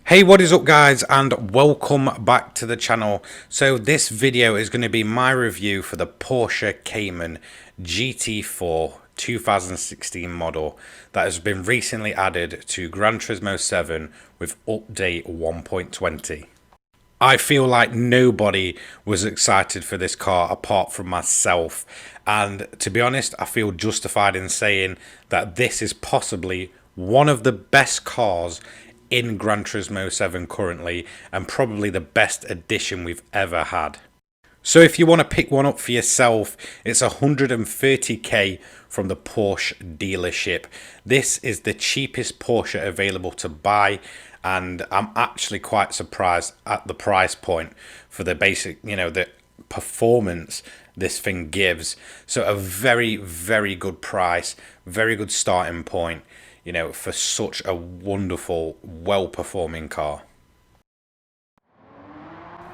Hey, what is up guys, and welcome back to the channel. So this video is going to be my review for the Porsche Cayman GT4 2016 model that has been recently added to Gran Turismo 7 with update 1.20. I feel like nobody was excited for this car apart from myself, and to be honest, I feel justified in saying that this is possibly one of the best cars in Gran Turismo 7 currently, and probably the best addition we've ever had. So if you want to pick one up for yourself, it's 130k from the Porsche dealership. This is the cheapest Porsche available to buy, and I'm actually quite surprised at the price point for the basic, the performance this thing gives. So a very, very good price, very good starting point, for such a wonderful, well-performing car.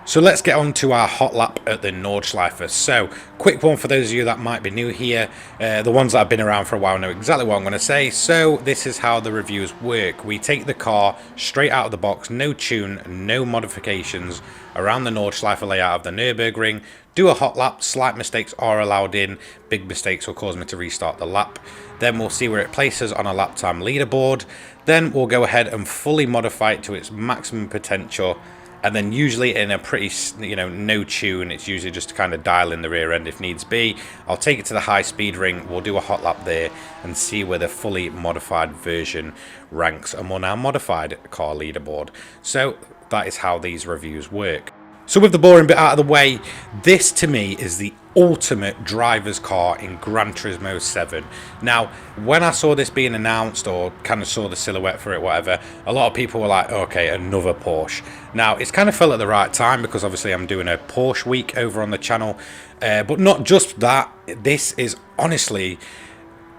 So let's get on to our hot lap at the Nordschleife. So, quick one for those of you that might be new here. The ones that have been around for a while know exactly what I'm going to say. So, this is how the reviews work. We take the car straight out of the box, no tune, no modifications, around the Nordschleife layout of the Nürburgring, do a hot lap. Slight mistakes are allowed in, big mistakes will cause me to restart the lap. Then we'll see where it places on a lap time leaderboard. Then we'll go ahead and fully modify it to its maximum potential. And then usually in a pretty, no tune, it's usually just to kind of dial in the rear end if needs be. I'll take it to the high speed ring, we'll do a hot lap there and see where the fully modified version ranks among our modified car leaderboard. So that is how these reviews work. So with the boring bit out of the way, this to me is the ultimate driver's car in Gran Turismo 7. Now, when I saw this being announced, or kind of saw the silhouette for it, whatever, a lot of people were like, okay, another Porsche. Now, it's kind of fell at the right time because obviously I'm doing a Porsche week over on the channel. But not just that, this is honestly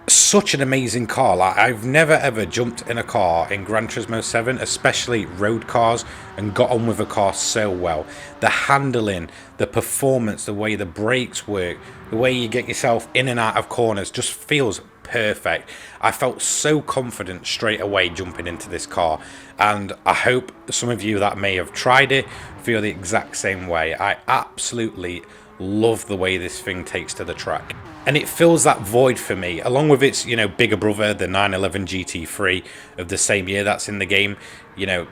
such an amazing car. Like, I've never ever jumped in a car in Gran Turismo 7, especially road cars, and got on with a car so well. The handling, the performance, the way the brakes work, the way you get yourself in and out of corners just feels perfect. I felt so confident straight away jumping into this car, and I hope some of you that may have tried it feel the exact same way. I absolutely love the way this thing takes to the track, and it fills that void for me, along with its bigger brother, the 911 GT3 of the same year that's in the game.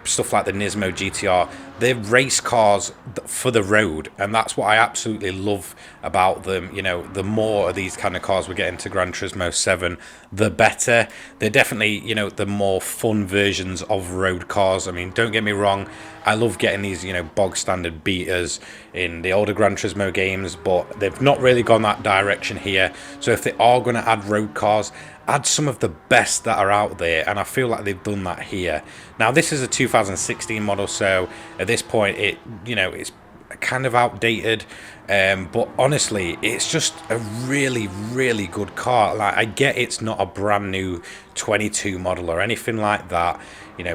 Stuff like the Nismo GTR, they're race cars for the road, and that's what I absolutely love about them. The more of these kind of cars we get into Gran Turismo 7, the better. They're definitely, the more fun versions of road cars. I mean, don't get me wrong, I love getting these, bog standard beaters in the older Gran Turismo games, but they've not really gone that direction here. So if they are going to add road cars, add some of the best that are out there, and I feel like they've done that here. Now, this is a 2016 model, so at this point it's kind of outdated, but honestly, it's just a really, really good car. Like, I get it's not a brand new 22 model or anything like that,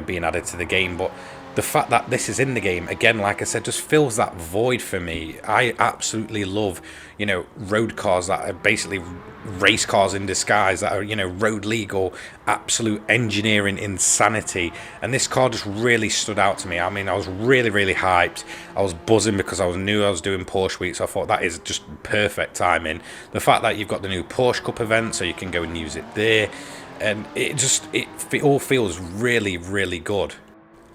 being added to the game, but the fact that this is in the game, again, like I said, just fills that void for me. I absolutely love, road cars that are basically race cars in disguise, that are, road legal, absolute engineering insanity. And this car just really stood out to me. I mean, I was really, really hyped. I was buzzing because I knew I was doing Porsche Week, so I thought that is just perfect timing. The fact that you've got the new Porsche Cup event, so you can go and use it there, and it all feels really, really good.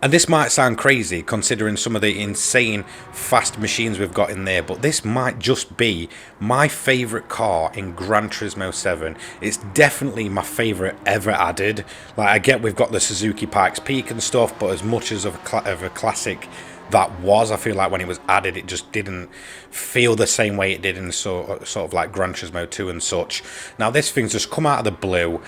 And this might sound crazy considering some of the insane fast machines we've got in there, but this might just be my favourite car in Gran Turismo 7. It's definitely my favourite ever added. Like, I get we've got the Suzuki Pikes Peak and stuff, but as much as of a classic that was, I feel like when it was added, it just didn't feel the same way it did in sort of like Gran Turismo 2 and such. Now, this thing's just come out of the blue.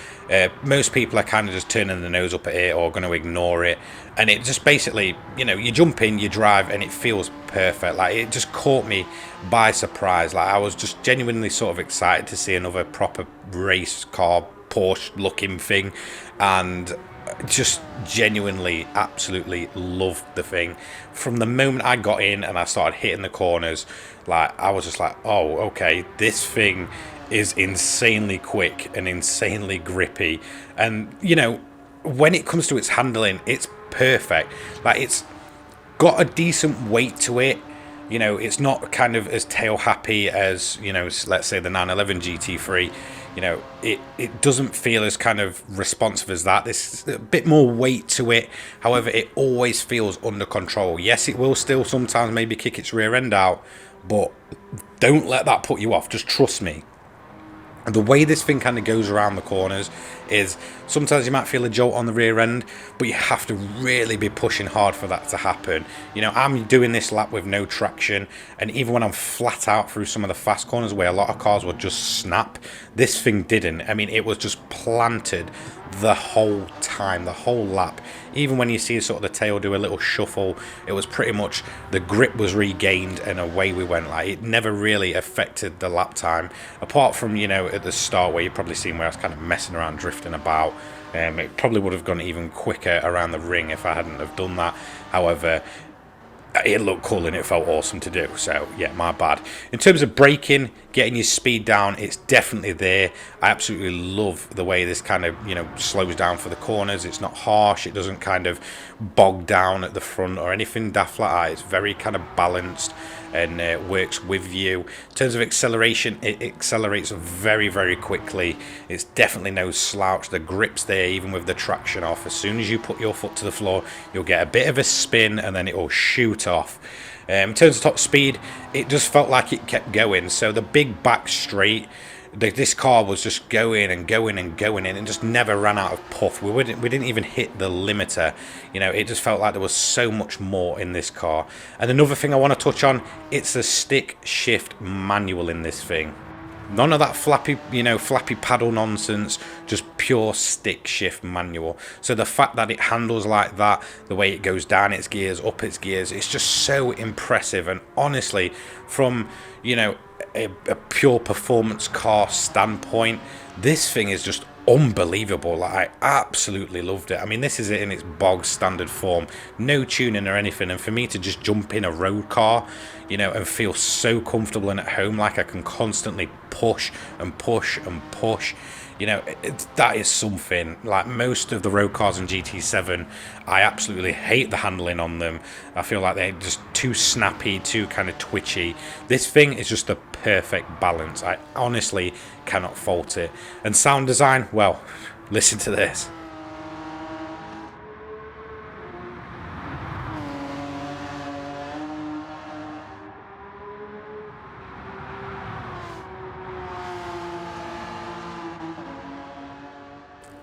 Most people are kind of just turning their nose up at it or going to ignore it, and it just basically, you jump in, you drive, and it feels perfect. Like, it just caught me by surprise. Like, I was just genuinely sort of excited to see another proper race car Porsche looking thing, and just genuinely absolutely loved the thing. From the moment I got in and I started hitting the corners, like, I was just like, oh, okay, this thing is insanely quick and insanely grippy. And when it comes to its handling, it's perfect. Like, it's got a decent weight to it. You know, it's not kind of as tail happy as, you know, let's say the 911 GT3. You know, it doesn't feel as kind of responsive as that. There's a bit more weight to it. However, it always feels under control. Yes, it will still sometimes maybe kick its rear end out, but don't let that put you off. Just trust me. The way this thing kind of goes around the corners is sometimes you might feel a jolt on the rear end, but you have to really be pushing hard for that to happen. You know, I'm doing this lap with no traction, and even when I'm flat out through some of the fast corners where a lot of cars would just snap, this thing didn't. I mean, it was just planted the whole time, the whole lap. Even when you see sort of the tail do a little shuffle, it was pretty much the grip was regained and away we went. Like, it never really affected the lap time, apart from, you know, at the start where you've probably seen where I was kind of messing around, drifting about. It probably would have gone even quicker around the ring if I hadn't have done that. However, it looked cool and it felt awesome to do. So yeah, my bad. In terms of braking, getting your speed down, it's definitely there. I absolutely love the way this kind of, you know, slows down for the corners. It's not harsh. It doesn't kind of bog down at the front or anything daft like that. It's very kind of balanced and works with you. In terms of acceleration, it accelerates very, very quickly. It's definitely no slouch. The grip's there even with the traction off. As soon as you put your foot to the floor, you'll get a bit of a spin and then it will shoot off. In terms of top speed, it just felt like it kept going. So the big back straight, this car was just going and going and going, and it just never ran out of puff. We didn't even hit the limiter. You know, it just felt like there was so much more in this car. And another thing I want to touch on, it's a stick shift manual in this thing. None of that flappy paddle nonsense, just pure stick shift manual. So the fact that it handles like that, the way it goes down its gears, up its gears, it's just so impressive. And honestly, from, you know, a pure performance car standpoint, this thing is just unbelievable. Like, I absolutely loved it. I mean, this is it in its bog standard form, no tuning or anything, and for me to just jump in a road car, you know, and feel so comfortable and at home, like I can constantly push and push and push, you know, that is something. Like, most of the road cars in GT7, I absolutely hate the handling on them. I feel like they're just too snappy, too kind of twitchy. This thing is just the perfect balance. I honestly cannot fault it. And sound design, well, listen to this.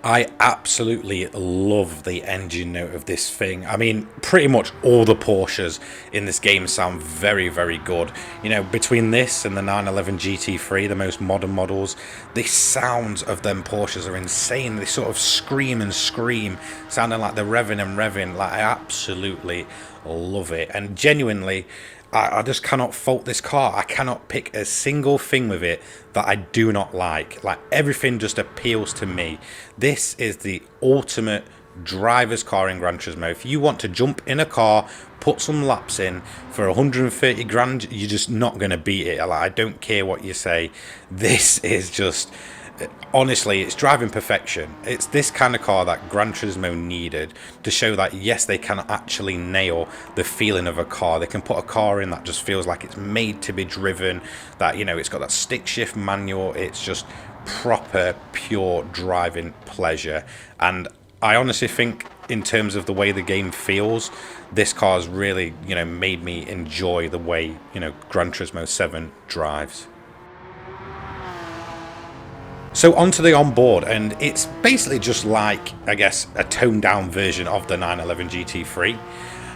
I absolutely love the engine note of this thing. I mean, pretty much all the Porsches in this game sound very, very good. You know, between this and the 911 GT3, the most modern models, the sounds of them Porsches are insane. They sort of scream and scream, sounding like they're revving and revving. Like, I absolutely love it. And genuinely, I just cannot fault this car. I cannot pick a single thing with it that I do not like. Like, everything just appeals to me. This is the ultimate driver's car in Gran Turismo. If you want to jump in a car, put some laps in for 130 grand, you're just not going to beat it. Like, I don't care what you say. This is just... honestly, it's driving perfection. It's this kind of car that Gran Turismo needed to show that, yes, they can actually nail the feeling of a car. They can put a car in that just feels like it's made to be driven, that, you know, it's got that stick shift manual. It's just proper, pure driving pleasure. And I honestly think, in terms of the way the game feels, this car's really, you know, made me enjoy the way, you know, Gran Turismo 7 drives. So onto the onboard, and it's basically just like, I guess, a toned down version of the 911 GT3.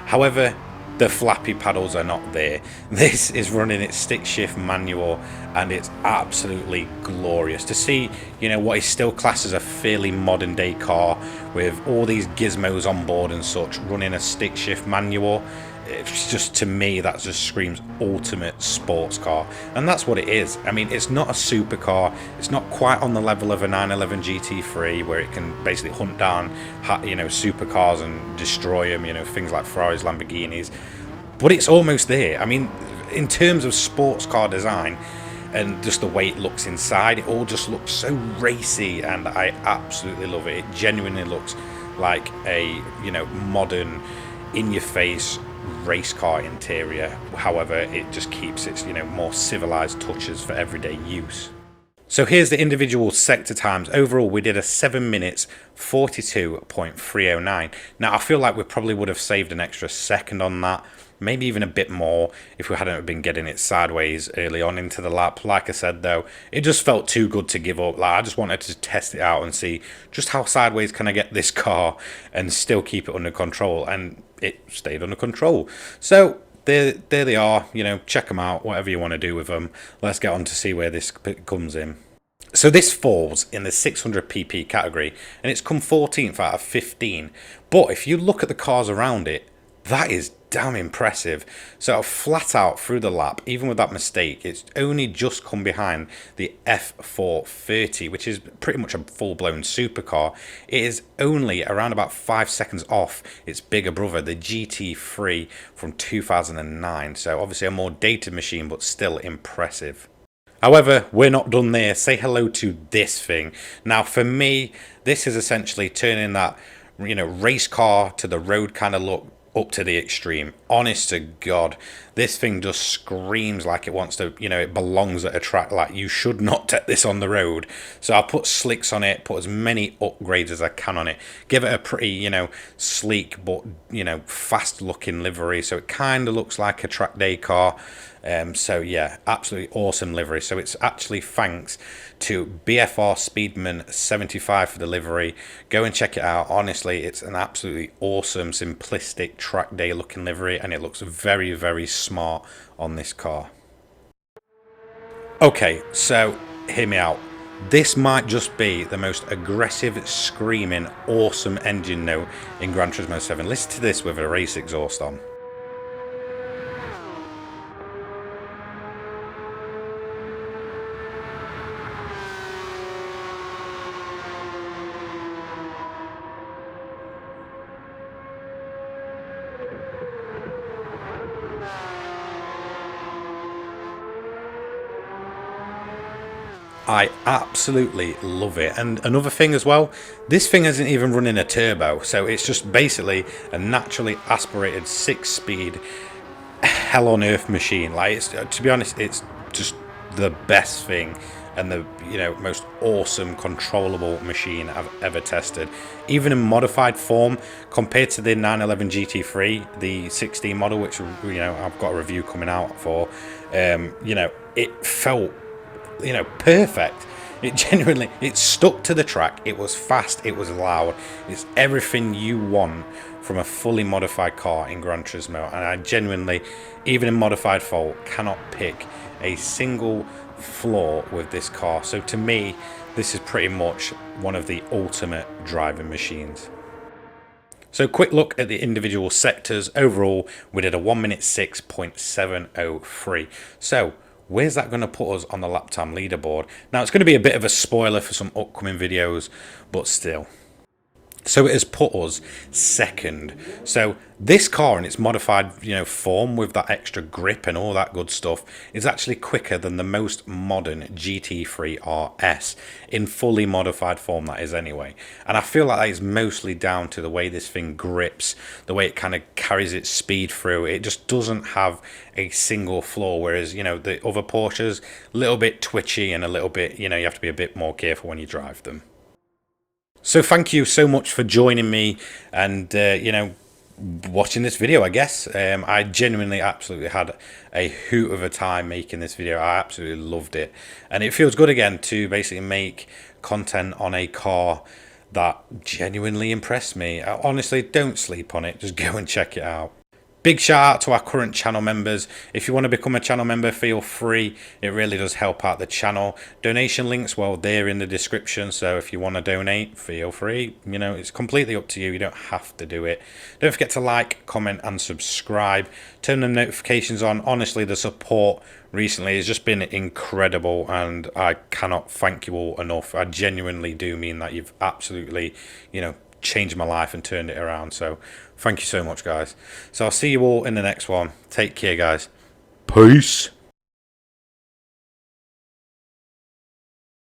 However, the flappy paddles are not there. This is running its stick shift manual, and it's absolutely glorious to see, you know, what is still classed as a fairly modern day car with all these gizmos on board and such, running a stick shift manual. It's just, to me, that just screams ultimate sports car, and that's what it is. I mean, it's not a supercar. It's not quite on the level of a 911 GT3 where it can basically hunt down, you know, supercars and destroy them, you know, things like Ferraris, Lamborghinis, but it's almost there. I mean, in terms of sports car design and just the way it looks inside, it all just looks so racy, and I absolutely love it. It genuinely looks like a, you know, modern, in-your-face race car interior. However, it just keeps its, you know, more civilized touches for everyday use. So here's the individual sector times. Overall, we did a 7 minutes 42.309. Now, I feel like we probably would have saved an extra second on that, maybe even a bit more if we hadn't been getting it sideways early on into the lap. Like I said, though, it just felt too good to give up. Like, I just wanted to test it out and see just how sideways can I get this car and still keep it under control. And it stayed under control. So there they are, you know, check them out, whatever you want to do with them. Let's get on to see where this comes in. So this falls in the 600 pp category, and it's come 14th out of 15. But if you look at the cars around it, that is damn impressive. So flat out through the lap, even with that mistake, it's only just come behind the F430, which is pretty much a full-blown supercar. It is only around about 5 seconds off its bigger brother, the GT3 from 2009. So obviously a more dated machine, but still impressive. However, we're not done there. Say hello to this thing. Now, for me, this is essentially turning that, you know, race car to the road kind of look up to the extreme. Honest to God, this thing just screams like it wants to, you know, it belongs at a track. Like, you should not take this on the road. So I'll put slicks on it, put as many upgrades as I can on it, give it a pretty, you know, sleek but, you know, fast looking livery, so it kind of looks like a track day car. So yeah, absolutely awesome livery. So it's actually thanks to BFR Speedman 75 for the livery. Go and check it out. Honestly, it's an absolutely awesome, simplistic track day looking livery, and it looks very, very smart on this car. Okay, so hear me out. This might just be the most aggressive, screaming, awesome engine note in Gran Turismo 7. Listen to this with a race exhaust on. I absolutely love it. And another thing as well, this thing isn't even running a turbo, so it's just basically a naturally aspirated 6-speed hell on earth machine. Like, it's, to be honest, it's just the best thing and the, you know, most awesome controllable machine I've ever tested, even in modified form compared to the 911 GT3, the 16 model, which, you know, I've got a review coming out for. You know, it felt, you know, perfect. It genuinely, it stuck to the track. It was fast, it was loud, it's everything you want from a fully modified car in Gran Turismo. And I genuinely, even in modified fault, cannot pick a single flaw with this car. So to me, this is pretty much one of the ultimate driving machines. So quick look at the individual sectors. Overall, we did a 1 minute 6.703. So where's that going to put us on the lap time leaderboard? Now, it's going to be a bit of a spoiler for some upcoming videos, but still. So it has put us second. So this car in its modified, you know, form with that extra grip and all that good stuff is actually quicker than the most modern GT3 RS in fully modified form, that is anyway. And I feel like that is mostly down to the way this thing grips, the way it kind of carries its speed through. It just doesn't have a single flaw, whereas, you know, the other Porsches, a little bit twitchy and a little bit, you know, you have to be a bit more careful when you drive them. So thank you so much for joining me and, you know, watching this video, I guess. I genuinely absolutely had a hoot of a time making this video. I absolutely loved it. And it feels good again to basically make content on a car that genuinely impressed me. Honestly, don't sleep on it. Just go and check it out. Big shout out to our current channel members. If you want to become a channel member, feel free. It really does help out the channel. Donation links, well, they're in the description. So if you want to donate, feel free. You know, it's completely up to you. You don't have to do it. Don't forget to like, comment and subscribe. Turn the notifications on. Honestly, the support recently has just been incredible and I cannot thank you all enough. I genuinely do mean that. You've absolutely, you know, changed my life and turned it around. So thank you so much, guys. So I'll see you all in the next one. Take care, guys. Peace.